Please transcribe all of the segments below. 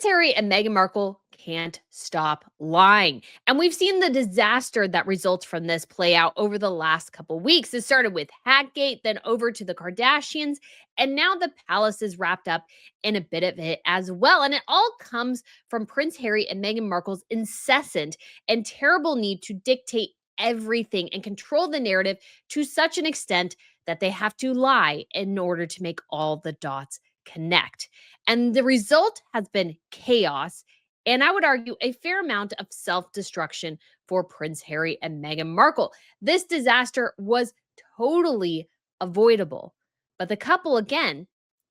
Prince Harry and Meghan Markle can't stop lying. And we've seen the disaster that results from this play out over the last couple weeks. It started with hatgate, then over to the Kardashians, and now the palace is wrapped up in a bit of it as well. And it all comes from Prince Harry and Meghan Markle's incessant and terrible need to dictate everything and control the narrative to such an extent that they have to lie in order to make all the dots connect. And the result has been chaos, and I would argue a fair amount of self-destruction for Prince Harry and Meghan Markle. This disaster was totally avoidable. But the couple, again,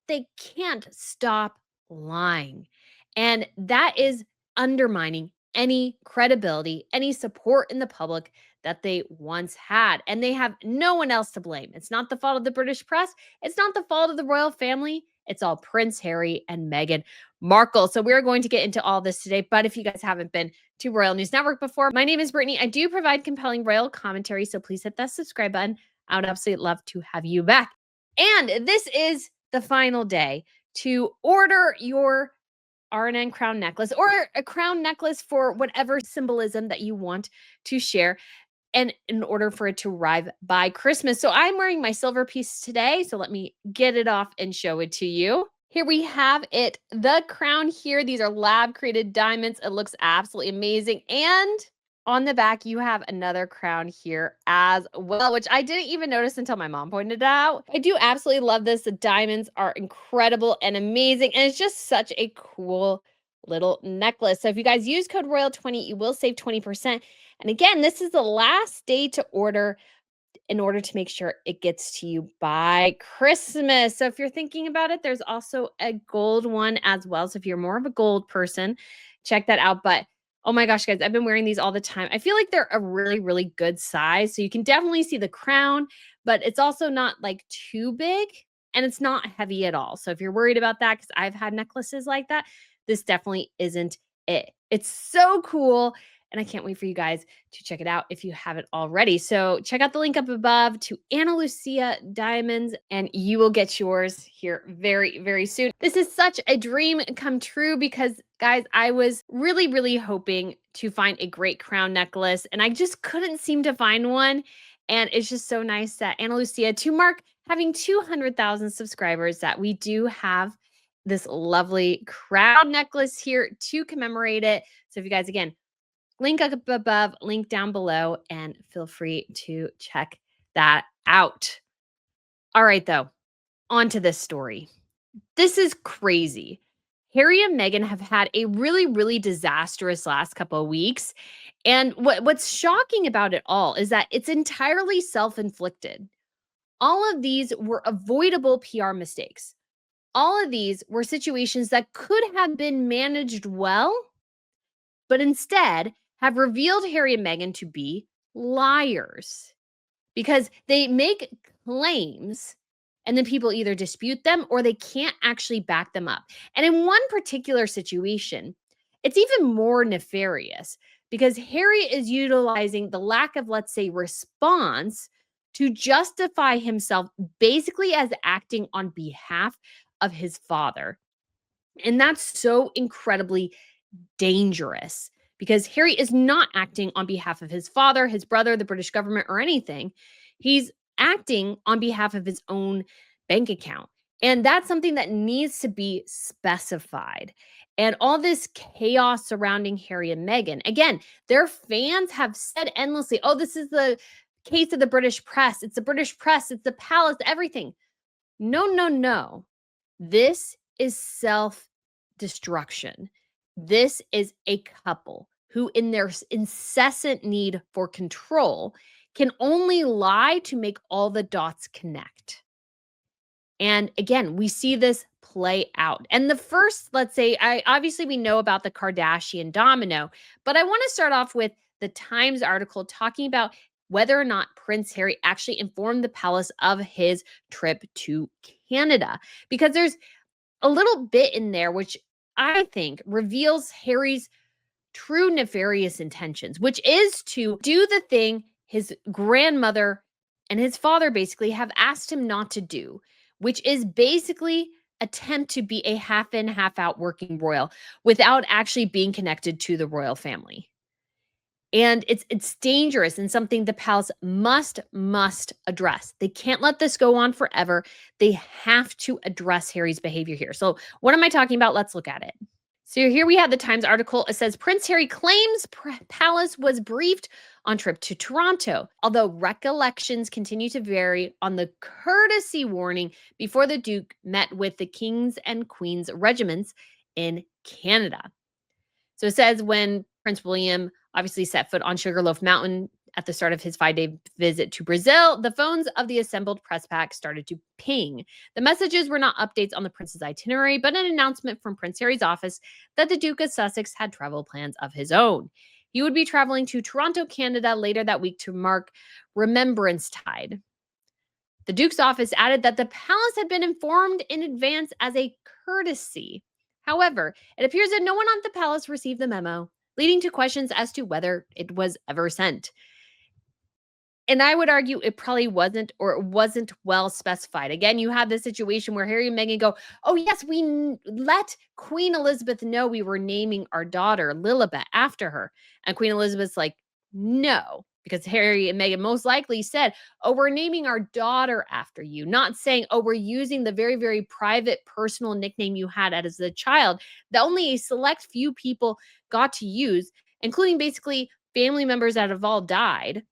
they can't stop lying. And that is undermining any credibility, any support in the public that they once had. And they have no one else to blame. It's not the fault of the British press. It's not the fault of the royal family. It's all Prince Harry and Meghan Markle. So we're going to get into all this today. But if you guys haven't been to Royal News Network before, my name is Brittany. I do provide compelling royal commentary. So please hit that subscribe button. I would absolutely love to have you back. And this is the final day to order your RNN crown necklace or a crown necklace for whatever symbolism that you want to share, and in order for it to arrive by Christmas. So I'm wearing my silver piece today. So let me get it off and show it to you. Here we have it, the crown here. These are lab created diamonds. It looks absolutely amazing. And on the back, you have another crown here as well, which I didn't even notice until my mom pointed it out. I do absolutely love this. The diamonds are incredible and amazing. And it's just such a cool little necklace. So if you guys use code ROYAL20, you will save 20%. And again, this is the last day to order in order to make sure it gets to you by Christmas. So if you're thinking about it, there's also a gold one as well. So if you're more of a gold person, check that out. But oh my gosh, guys, I've been wearing these all the time. I feel like they're a really, really good size. So you can definitely see the crown, but it's also not like too big and it's not heavy at all. So if you're worried about that, because I've had necklaces like that, this definitely isn't it. It's so cool. And I can't wait for you guys to check it out if you haven't already. So check out the link up above to Ana Lucia Diamonds, and you will get yours here very, very soon. This is such a dream come true because, guys, I was really, really hoping to find a great crown necklace, and I just couldn't seem to find one. And it's just so nice that Ana Lucia, to mark having 200,000 subscribers, that we do have this lovely crown necklace here to commemorate it. So if you guys, again, link up above, link down below, and feel free to check that out. All right, though, on to this story. This is crazy. Harry and Meghan have had a really, really disastrous last couple of weeks. And what's shocking about it all is that it's entirely self-inflicted. All of these were avoidable PR mistakes. All of these were situations that could have been managed well, but instead have revealed Harry and Meghan to be liars because they make claims and then people either dispute them or they can't actually back them up. And in one particular situation, it's even more nefarious because Harry is utilizing the lack of, let's say, response to justify himself basically as acting on behalf of his father. And that's so incredibly dangerous because Harry is not acting on behalf of his father, his brother, the British government, or anything. He's acting on behalf of his own bank account. And that's something that needs to be specified. And all this chaos surrounding Harry and Meghan, again, their fans have said endlessly, oh, this is the case of the British press. It's the British press. It's the palace, everything. No, no, no. This is self-destruction. This is a couple who, in their incessant need for control, can only lie to make all the dots connect. And again, we see this play out. And the first, let's say, obviously we know about the Kardashian domino, but I want to start off with the Times article talking about whether or not Prince Harry actually informed the palace of his trip to Canada, because there's a little bit in there which I think reveals Harry's true nefarious intentions, which is to do the thing his grandmother and his father basically have asked him not to do, which is basically attempt to be a half in, half out working royal without actually being connected to the royal family. And it's dangerous and something the palace must address. They can't let this go on forever. They have to address Harry's behavior here. So, what am I talking about? Let's look at it. So here we have the Times article. It says Prince Harry claims palace was briefed on trip to Toronto, although recollections continue to vary on the courtesy warning before the Duke met with the King's and Queen's regiments in Canada. So it says when Prince William obviously set foot on Sugarloaf Mountain at the start of his 5-day visit to Brazil, the phones of the assembled press pack started to ping. The messages were not updates on the prince's itinerary, but an announcement from Prince Harry's office that the Duke of Sussex had travel plans of his own. He would be traveling to Toronto, Canada later that week to mark Remembrance Tide. The Duke's office added that the palace had been informed in advance as a courtesy. However, it appears that no one at the palace received the memo, leading to questions as to whether it was ever sent. And I would argue it probably wasn't, or it wasn't well specified. Again, you have this situation where Harry and Meghan go, oh, yes, we let Queen Elizabeth know we were naming our daughter Lilibet after her. And Queen Elizabeth's like, no, because Harry and Meghan most likely said, oh, we're naming our daughter after you, not saying, oh, we're using the very, very private personal nickname you had as a child that only a select few people got to use, including basically family members that have all died.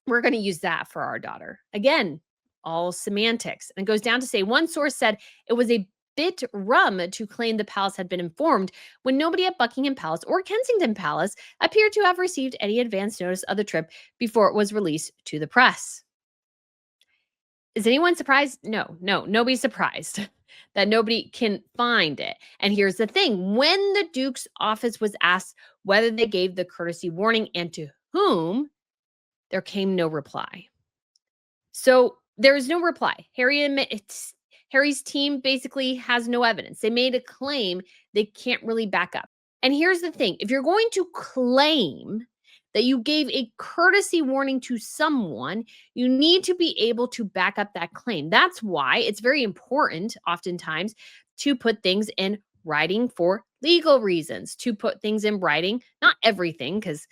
We're going to use that for our daughter. Again, all semantics. And it goes down to say one source said it was a bit rum to claim the palace had been informed when nobody at Buckingham Palace or Kensington Palace appeared to have received any advance notice of the trip before it was released to the press. Is anyone surprised? No, nobody's surprised that nobody can find it. And here's the thing. When the Duke's office was asked whether they gave the courtesy warning and to whom, there came no reply. So there is no reply. Harry's team basically has no evidence. They made a claim they can't really back up. And here's the thing. If you're going to claim that you gave a courtesy warning to someone, you need to be able to back up that claim. That's why it's very important, oftentimes, to put things in writing for legal reasons, to put things in writing, not everything, because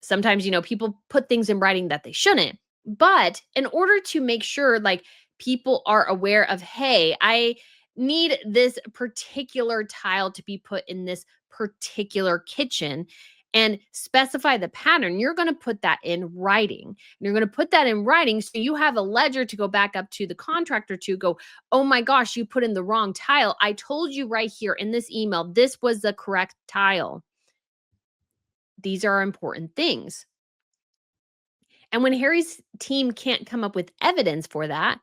sometimes, people put things in writing that they shouldn't. But in order to make sure like people are aware of, hey, I need this particular tile to be put in this particular kitchen and specify the pattern, you're going to put that in writing. You're going to put that in writing so you have a ledger to go back up to the contractor to go, oh my gosh, you put in the wrong tile. I told you right here in this email, this was the correct tile. These are important things. And when Harry's team can't come up with evidence for that,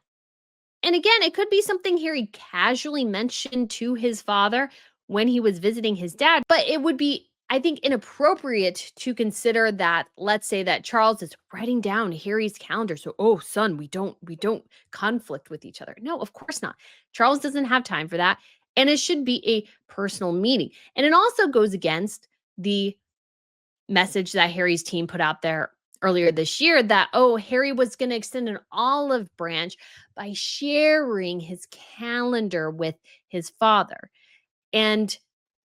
and again, it could be something Harry casually mentioned to his father when he was visiting his dad, but it would be, I think, inappropriate to consider that, let's say that Charles is writing down Harry's calendar. So, oh, son, we don't conflict with each other. No, of course not. Charles doesn't have time for that. And it should be a personal meeting. And it also goes against the message that Harry's team put out there earlier this year that, oh, Harry was going to extend an olive branch by sharing his calendar with his father. And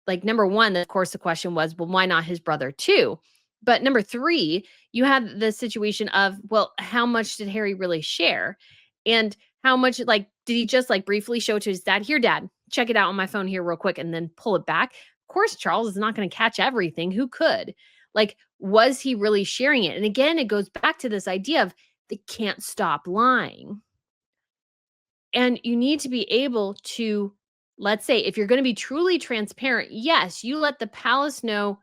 like, number one, of course, the question was, well, why not his brother too? But number three, you have the situation of, well, how much did Harry really share? And how much, like, did he just like briefly show to his dad, here, dad, check it out on my phone here real quick, and then pull it back? Of course, Charles is not going to catch everything. Who could? Like, was he really sharing it? And again, it goes back to this idea of they can't stop lying. And you need to be able to, let's say, if you're going to be truly transparent, yes, you let the palace know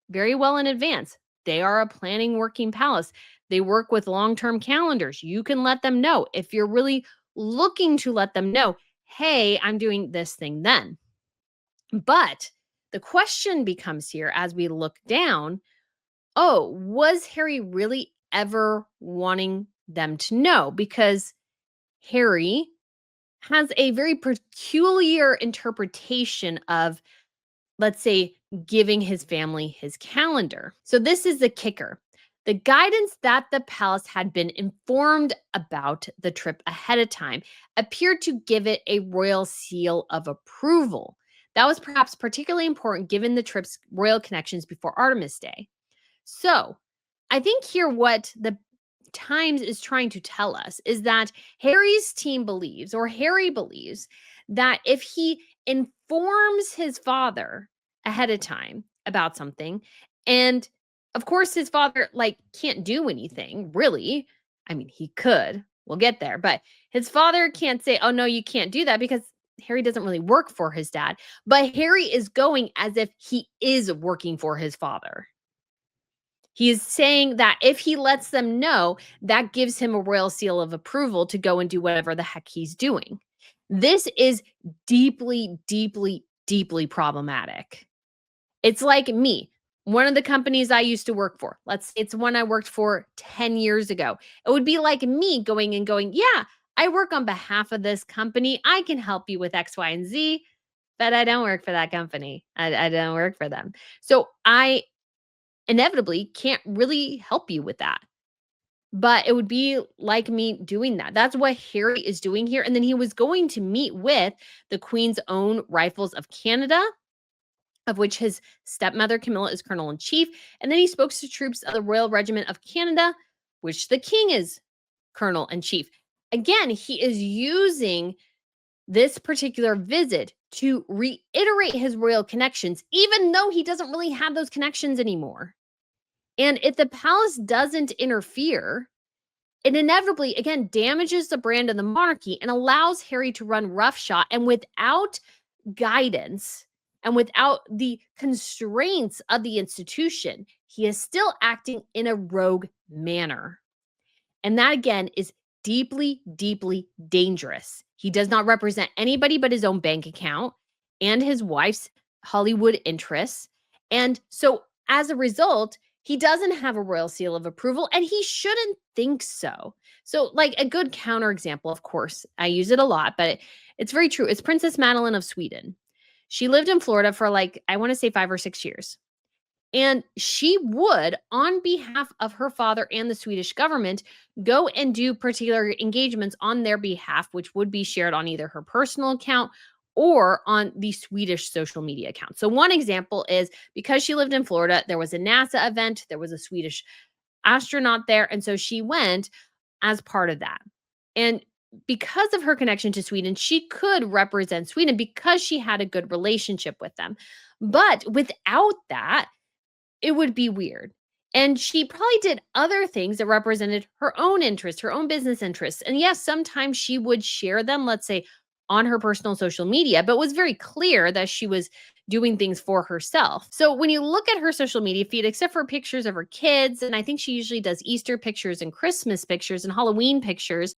very well in advance. They are a planning working palace. They work with long-term calendars. You can let them know if you're really looking to let them know, hey, I'm doing this thing then. But the question becomes here as we look down, oh, was Harry really ever wanting them to know? Because Harry has a very peculiar interpretation of, let's say, giving his family his calendar. So this is the kicker. The guidance that the palace had been informed about the trip ahead of time appeared to give it a royal seal of approval. That was perhaps particularly important given the trip's royal connections before Artemis Day. So, I think here what the Times is trying to tell us is that Harry's team believes, or Harry believes, that if he informs his father ahead of time about something, and of course his father can't do anything, really. I mean, he could. We'll get there, but his father can't say, "Oh no, you can't do that," because Harry doesn't really work for his dad. But Harry is going as if he is working for his father. He is saying that if he lets them know, that gives him a royal seal of approval to go and do whatever the heck he's doing. This is deeply, deeply, deeply problematic. It's like me. One of the companies I used to work for, let's say it's one I worked for 10 years ago. It would be like me going and going, "Yeah, I work on behalf of this company. I can help you with X, Y, and Z, but I don't work for that company. I don't work for them." So I inevitably can't really help you with that. But it would be like me doing that. That's what Harry is doing here. And then he was going to meet with the Queen's Own Rifles of Canada, of which his stepmother, Camilla, is Colonel in Chief. And then he spoke to troops of the Royal Regiment of Canada, which the King is Colonel in Chief. Again, he is using this particular visit to reiterate his royal connections, even though he doesn't really have those connections anymore. And if the palace doesn't interfere, it inevitably, again, damages the brand of the monarchy and allows Harry to run roughshod and without guidance and without the constraints of the institution, he is still acting in a rogue manner. And that again is deeply, deeply dangerous. He does not represent anybody but his own bank account and his wife's Hollywood interests. And so as a result, he doesn't have a royal seal of approval and he shouldn't think so. So, like a good counterexample, of course, I use it a lot, but it's very true. It's Princess Madeline of Sweden. She lived in Florida for I want to say 5 or 6 years. And she would, on behalf of her father and the Swedish government, go and do particular engagements on their behalf, which would be shared on either her personal account or on the Swedish social media account. So, one example is because she lived in Florida, there was a NASA event, there was a Swedish astronaut there. And so she went as part of that. And because of her connection to Sweden, she could represent Sweden because she had a good relationship with them. But without that, it would be weird. And she probably did other things that represented her own interests, her own business interests. And yes, sometimes she would share them, let's say on her personal social media, but it was very clear that she was doing things for herself. So when you look at her social media feed, except for pictures of her kids, and I think she usually does Easter pictures and Christmas pictures and Halloween pictures,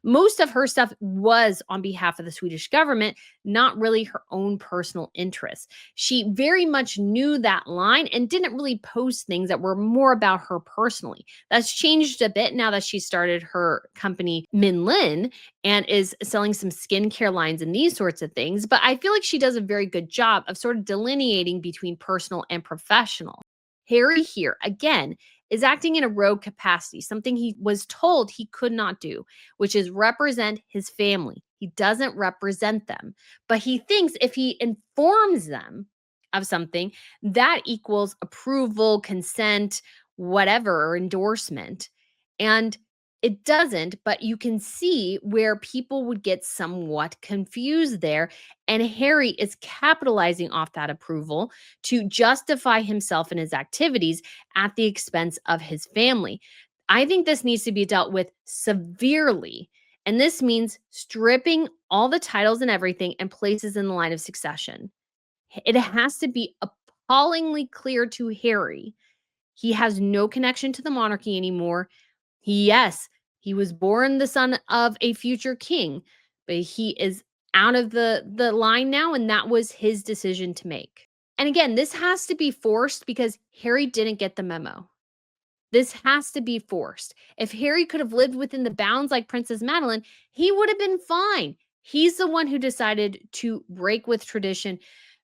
most of her stuff was on behalf of the Swedish government, not really her own personal interests. She very much knew that line and didn't really post things that were more about her personally. That's changed a bit now that she started her company, Min Lin, and is selling some skincare lines and these sorts of things. But I feel like she does a very good job of sort of delineating between personal and professional. Harry here, again, is acting in a rogue capacity, something he was told he could not do, which is represent his family. He doesn't represent them, but he thinks if he informs them of something, that equals approval, consent, whatever, or endorsement. And it doesn't, but you can see where people would get somewhat confused there. And Harry is capitalizing off that approval to justify himself and his activities at the expense of his family. I think this needs to be dealt with severely. And this means stripping all the titles and everything and places in the line of succession. It has to be appallingly clear to Harry. He has no connection to the monarchy anymore. Yes, he was born the son of a future king, but he is out of the line now, and that was his decision to make. And again, this has to be forced because Harry didn't get the memo. This has to be forced. If Harry could have lived within the bounds like Princess Madeline, he would have been fine. He's the one who decided to break with tradition,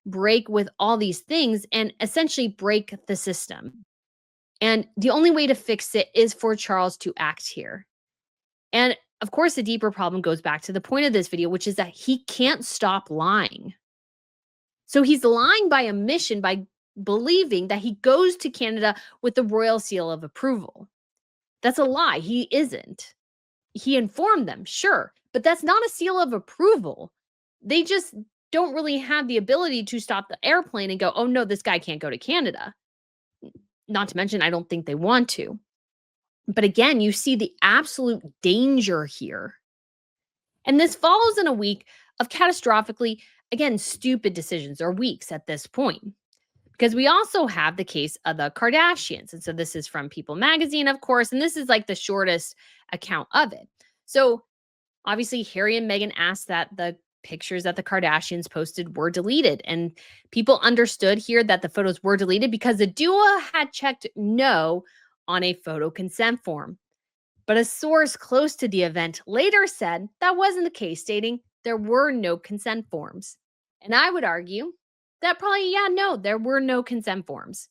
break with all these things, and essentially break the system. And the only way to fix it is for Charles to act here. And of course, the deeper problem goes back to the point of this video, which is that he can't stop lying. So he's lying by omission by believing that he goes to Canada with the royal seal of approval. That's a lie. He isn't. He informed them, sure, but that's not a seal of approval. They just don't really have the ability to stop the airplane and go, oh no, this guy can't go to Canada. Not to mention, I don't think they want to. But again, you see the absolute danger here. And this follows in a week of catastrophically, again, stupid decisions, or weeks at this point. Because we also have the case of the Kardashians. And so this is from People Magazine, of course, and this is like the shortest account of it. So obviously, Harry and Meghan asked that the pictures that the Kardashians posted were deleted. And people understood here that the photos were deleted because the duo had checked no on a photo consent form. But a source close to the event later said that wasn't the case, stating there were no consent forms. And I would argue that probably, no, there were no consent forms.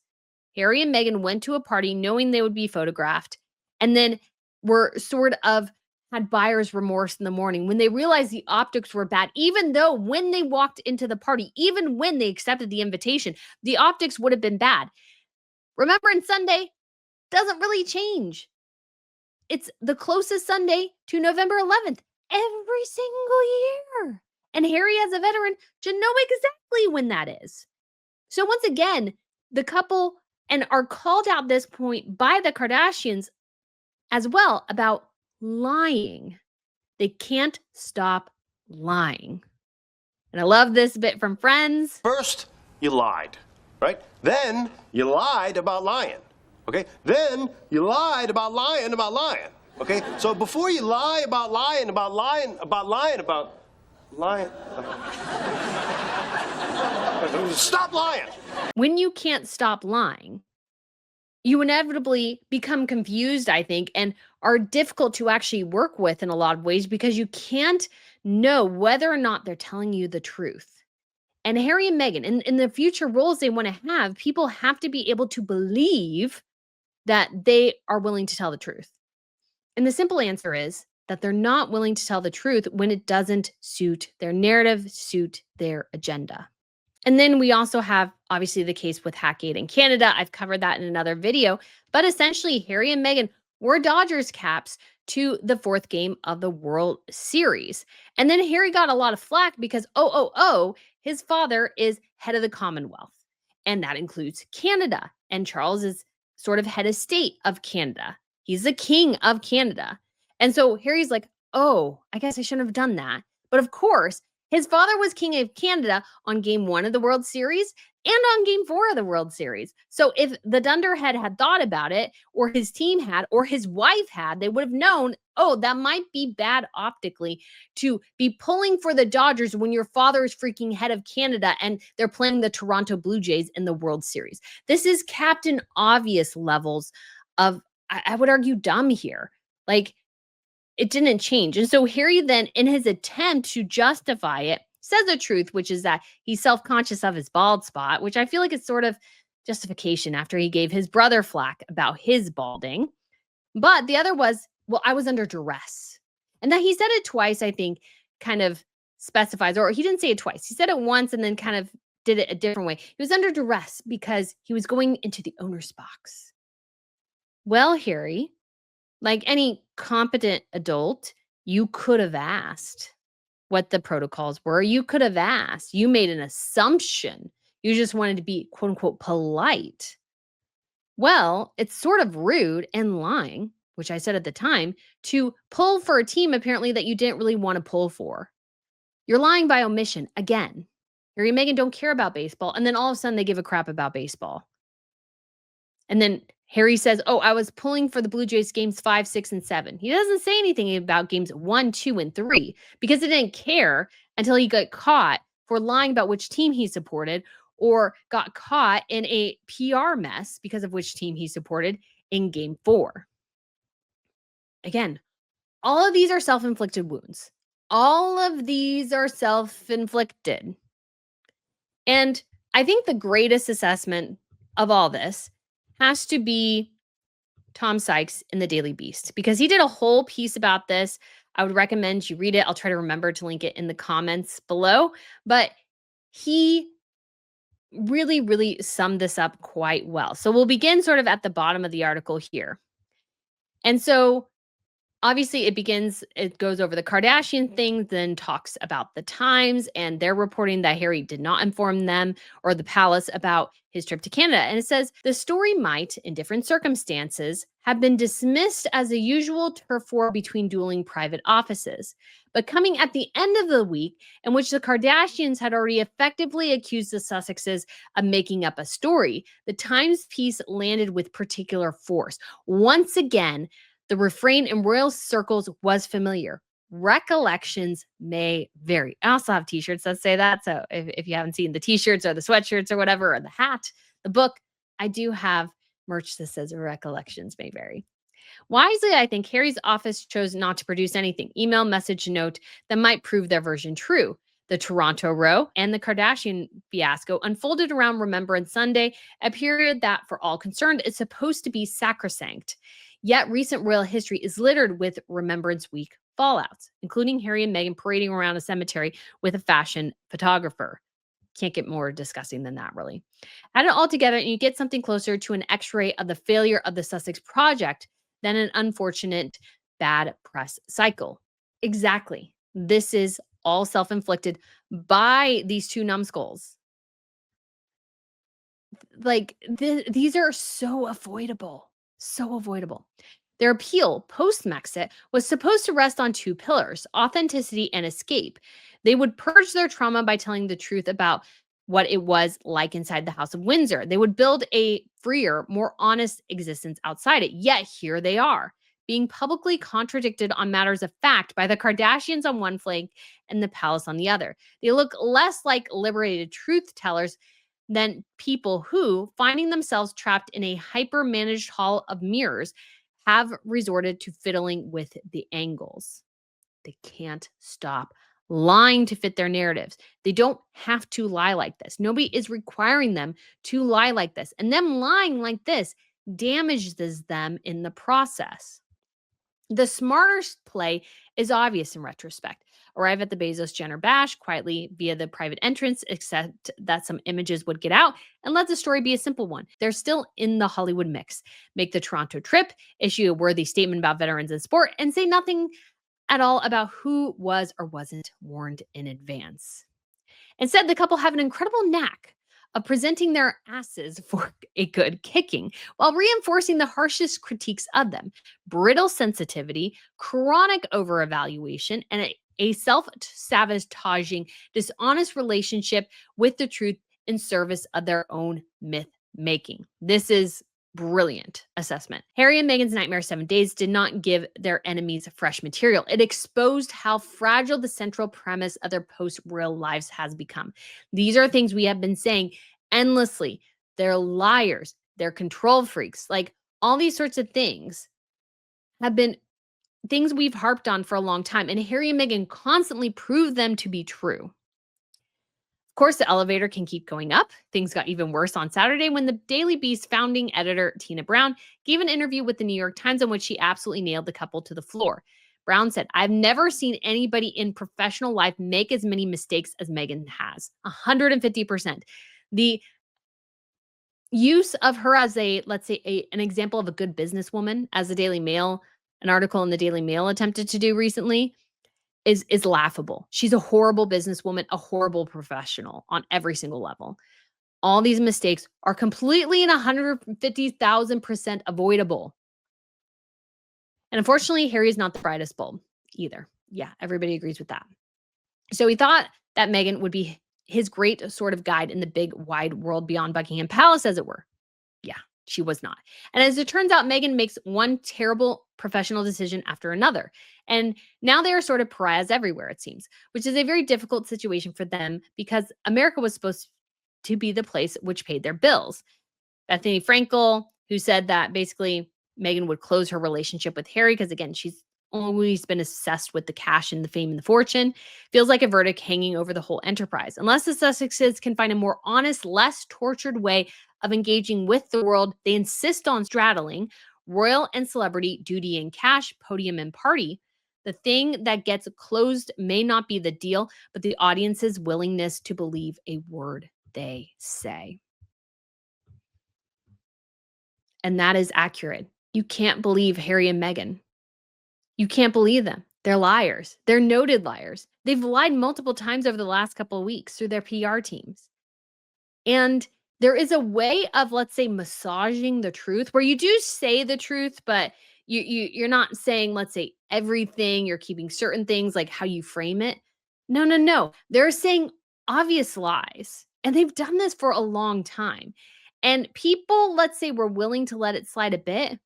Harry and Meghan went to a party knowing they would be photographed and then were sort of had buyer's remorse in the morning when they realized the optics were bad, even though when they walked into the party, even when they accepted the invitation, the optics would have been bad. Remembering Sunday doesn't really change. It's the closest Sunday to November 11th every single year. And Harry, as a veteran, should know exactly when that is. So once again, the couple and are called out this point by the Kardashians as well about lying. They can't stop lying. And I love this bit from Friends. First, you lied, right? Then you lied about lying. Okay? Then you lied about lying about lying. Okay? So before you lie about lying about lying about lying about lying. Stop lying. When you can't stop lying, you inevitably become confused, I think, and are difficult to actually work with in a lot of ways because you can't know whether or not they're telling you the truth. And Harry and Meghan, in the future roles they want to have, people have to be able to believe that they are willing to tell the truth. And the simple answer is that they're not willing to tell the truth when it doesn't suit their narrative, suit their agenda. And then we also have, obviously, the case with Hatgate in Canada. I've covered that in another video. But essentially, Harry and Meghan were Dodgers caps to the fourth game of the World Series. And then Harry got a lot of flack because, his father is head of the Commonwealth. And that includes Canada. And Charles is sort of head of state of Canada. He's the king of Canada. And so Harry's like, oh, I guess I shouldn't have done that. But of course, his father was king of Canada on game 1 of the World Series and on game 4 of the World Series. So if the Dunderhead had thought about it, or his team had, or his wife had, they would have known, oh, that might be bad optically to be pulling for the Dodgers when your father is freaking head of Canada and they're playing the Toronto Blue Jays in the World Series. This is Captain Obvious levels of, I would argue, dumb here. Like, it didn't change. And so Harry then, in his attempt to justify it, says the truth, which is that he's self-conscious of his bald spot, which I feel like it's sort of justification after he gave his brother flack about his balding. But the other was, well, I was under duress. And that he said it twice, I think, kind of specifies, or he didn't say it twice. He said it once and then kind of did it a different way. He was under duress because he was going into the owner's box. Well, Harry, like any competent adult, you could have asked what the protocols were. You could have asked. You made an assumption. You just wanted to be, quote unquote, polite. Well, it's sort of rude and lying, which I said at the time, to pull for a team apparently that you didn't really want to pull for. You're lying by omission again. Harry and Meghan don't care about baseball, and then all of a sudden they give a crap about baseball. And then Harry says, oh, I was pulling for the Blue Jays games 5, 6, and 7. He doesn't say anything about games 1, 2, and 3 because he didn't care until he got caught for lying about which team he supported or got caught in a PR mess because of which team he supported in game 4. Again, all of these are self-inflicted wounds. All of these are self-inflicted. And I think the greatest assessment of all this has to be Tom Sykes in the Daily Beast because he did a whole piece about this. I would recommend you read it. I'll try to remember to link it in the comments below. But he really, really summed this up quite well. So we'll begin sort of at the bottom of the article here. And so obviously it goes over the Kardashian thing, then talks about the Times and they're reporting that Harry did not inform them or the palace about his trip to Canada. And it says the story might, in different circumstances, have been dismissed as a usual turf war between dueling private offices. But coming at the end of the week, in which the Kardashians had already effectively accused the Sussexes of making up a story, the Times piece landed with particular force. Once again, the refrain in royal circles was familiar. Recollections may vary. I also have t-shirts that say that. So if you haven't seen the t-shirts or the sweatshirts or whatever, or the hat, the book, I do have merch that says recollections may vary. Wisely, I think Harry's office chose not to produce anything, email, message, note, that might prove their version true. The Toronto Row and the Kardashian fiasco unfolded around Remembrance Sunday, a period that, for all concerned, is supposed to be sacrosanct. Yet recent royal history is littered with Remembrance Week fallouts, including Harry and Meghan parading around a cemetery with a fashion photographer. Can't get more disgusting than that, really. Add it all together, and you get something closer to an x-ray of the failure of the Sussex project than an unfortunate bad press cycle. Exactly. This is all self-inflicted by these two numbskulls. Like, these are so avoidable. So avoidable. Their appeal post-Mexit was supposed to rest on two pillars: authenticity and escape. They would purge their trauma by telling the truth about what it was like inside the House of Windsor. They would build a freer, more honest existence outside it. Yet here they are, being publicly contradicted on matters of fact by the Kardashians on one flank and the palace on the other. They look less like liberated truth tellers than people who, finding themselves trapped in a hyper-managed hall of mirrors, have resorted to fiddling with the angles. They can't stop lying to fit their narratives. They don't have to lie like this. Nobody is requiring them to lie like this. And them lying like this damages them in the process. The smarter play is obvious in retrospect. Arrive at the Bezos Jenner bash quietly via the private entrance, except that some images would get out, and let the story be a simple one. They're still in the Hollywood mix. Make the Toronto trip, issue a worthy statement about veterans in sport, and say nothing at all about who was or wasn't warned in advance. Instead, the couple have an incredible knack of presenting their asses for a good kicking while reinforcing the harshest critiques of them: brittle sensitivity, chronic overevaluation, and a self-sabotaging, dishonest relationship with the truth in service of their own myth making. This is brilliant assessment. Harry and Meghan's Nightmare 7 Days did not give their enemies fresh material. It exposed how fragile the central premise of their post-royal lives has become. These are things we have been saying endlessly. They're liars. They're control freaks. Like, all these sorts of things have been things we've harped on for a long time, and Harry and Meghan constantly prove them to be true. Of course, the elevator can keep going up. Things got even worse on Saturday when the Daily Beast founding editor, Tina Brown, gave an interview with the New York Times in which she absolutely nailed the couple to the floor. Brown said, "I've never seen anybody in professional life make as many mistakes as Meghan has." 150%. The use of her as a, let's say, an example of a good businesswoman, as the Daily Mail, an article in the Daily Mail attempted to do recently, is laughable. She's a horrible businesswoman, a horrible professional on every single level. All these mistakes are completely and 150,000% avoidable. And unfortunately, Harry's not the brightest bulb either. Yeah, everybody agrees with that. So he thought that Meghan would be his great sort of guide in the big wide world beyond Buckingham Palace, as it were. Yeah, she was not. And as it turns out, Meghan makes one terrible professional decision after another. And now they are sort of pariahs everywhere, it seems, which is a very difficult situation for them because America was supposed to be the place which paid their bills. Bethany Frankel, who said that basically Meghan would close her relationship with Harry because, again, she's always been obsessed with the cash and the fame and the fortune, feels like a verdict hanging over the whole enterprise. Unless the Sussexes can find a more honest, less tortured way of engaging with the world they insist on straddling, royal and celebrity, duty and cash, podium and party. The thing that gets closed may not be the deal, but the audience's willingness to believe a word they say. And that is accurate. You can't believe Harry and Meghan. You can't believe them. They're liars. They're noted liars. They've lied multiple times over the last couple of weeks through their PR teams. And there is a way of, let's say, massaging the truth where you do say the truth, but you're not saying, let's say, everything. You're keeping certain things, like how you frame it. No, no, no. They're saying obvious lies. And they've done this for a long time. And people, let's say, were willing to let it slide a bit,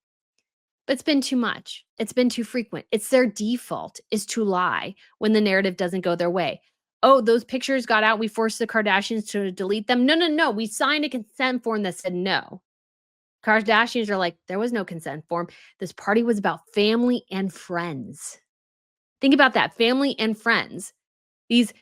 but it's been too much. It's been too frequent. It's their default is to lie when the narrative doesn't go their way. Oh, those pictures got out. We forced the Kardashians to delete them. No, no, no. We signed a consent form that said no. Kardashians are like, there was no consent form. This party was about family and friends. Think about that, family and friends. These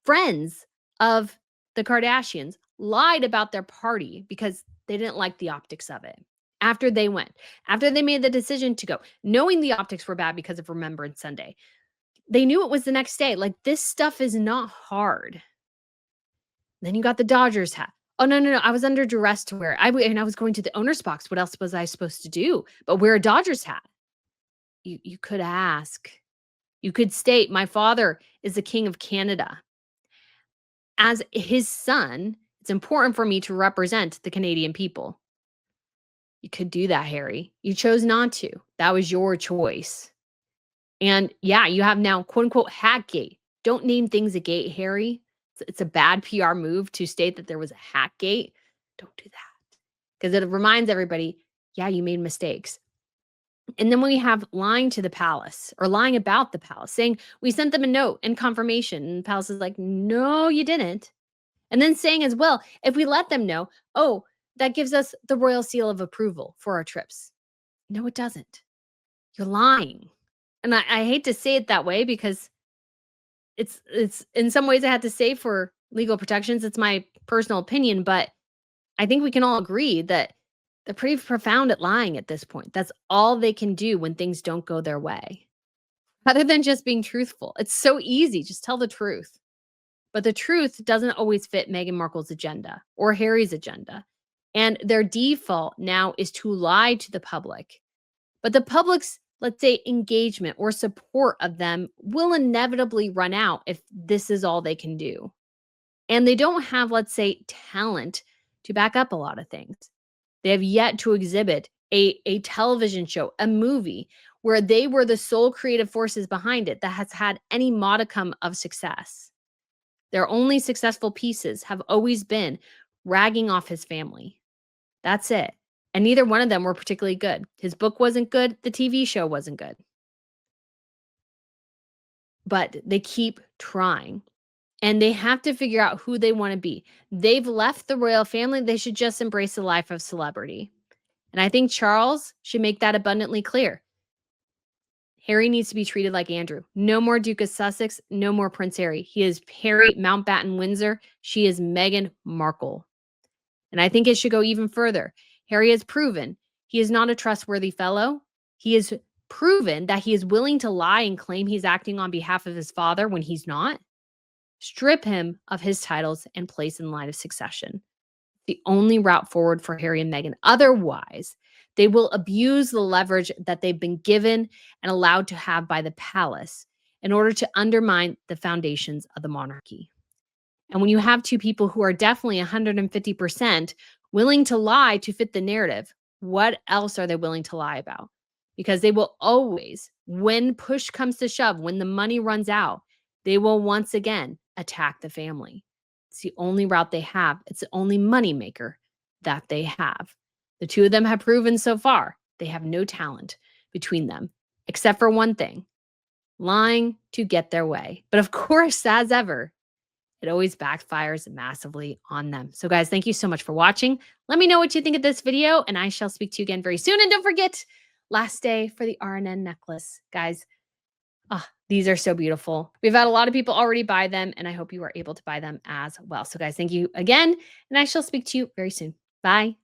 friends of the Kardashians lied about their party because they didn't like the optics of it. After they made the decision to go, knowing the optics were bad because of Remembrance Sunday, they knew it was the next day. Like, this stuff is not hard. Then you got the Dodgers hat. Oh, no, no, no. I was under duress to wear. I was going to the owner's box. What else was I supposed to do but wear a Dodgers hat? You could ask. You could state, my father is the king of Canada. As his son, it's important for me to represent the Canadian people. You could do that, Harry. You chose not to. That was your choice. And yeah, you have now, quote unquote, hatgate. Don't name things a gate, Harry. It's a bad PR move to state that there was a hatgate. Don't do that. Because it reminds everybody, yeah, you made mistakes. And then we have lying to the palace or lying about the palace, saying we sent them a note and confirmation. And the palace is like, no, you didn't. And then saying as well, if we let them know, oh, that gives us the royal seal of approval for our trips. No, it doesn't. You're lying. And I hate to say it that way because it's in some ways I had to say for legal protections. It's my personal opinion, but I think we can all agree that they're pretty profound at lying at this point. That's all they can do when things don't go their way. Rather than just being truthful. It's so easy. Just tell the truth. But the truth doesn't always fit Meghan Markle's agenda or Harry's agenda. And their default now is to lie to the public. But the public's, let's say, engagement or support of them will inevitably run out if this is all they can do. And they don't have, let's say, talent to back up a lot of things. They have yet to exhibit a television show, a movie, where they were the sole creative forces behind it that has had any modicum of success. Their only successful pieces have always been ragging off his family. That's it. And neither one of them were particularly good. His book wasn't good. The TV show wasn't good. But they keep trying. And they have to figure out who they want to be. They've left the royal family. They should just embrace the life of celebrity. And I think Charles should make that abundantly clear. Harry needs to be treated like Andrew. No more Duke of Sussex. No more Prince Harry. He is Harry Mountbatten Windsor. She is Meghan Markle. And I think it should go even further. Harry has proven he is not a trustworthy fellow. He has proven that he is willing to lie and claim he's acting on behalf of his father when he's not. Strip him of his titles and place in line of succession. The only route forward for Harry and Meghan. Otherwise, they will abuse the leverage that they've been given and allowed to have by the palace in order to undermine the foundations of the monarchy. And when you have two people who are definitely 150% willing to lie to fit the narrative, what else are they willing to lie about? Because they will always, when push comes to shove, when the money runs out, they will once again attack the family. It's the only route they have. It's the only moneymaker that they have. The two of them have proven so far they have no talent between them, except for one thing, lying to get their way. But of course, as ever, it always backfires massively on them. So guys, thank you so much for watching. Let me know what you think of this video, and I shall speak to you again very soon. And don't forget, last day for the RNN necklace. Guys, these are so beautiful. We've had a lot of people already buy them, and I hope you are able to buy them as well. So guys, thank you again, and I shall speak to you very soon. Bye.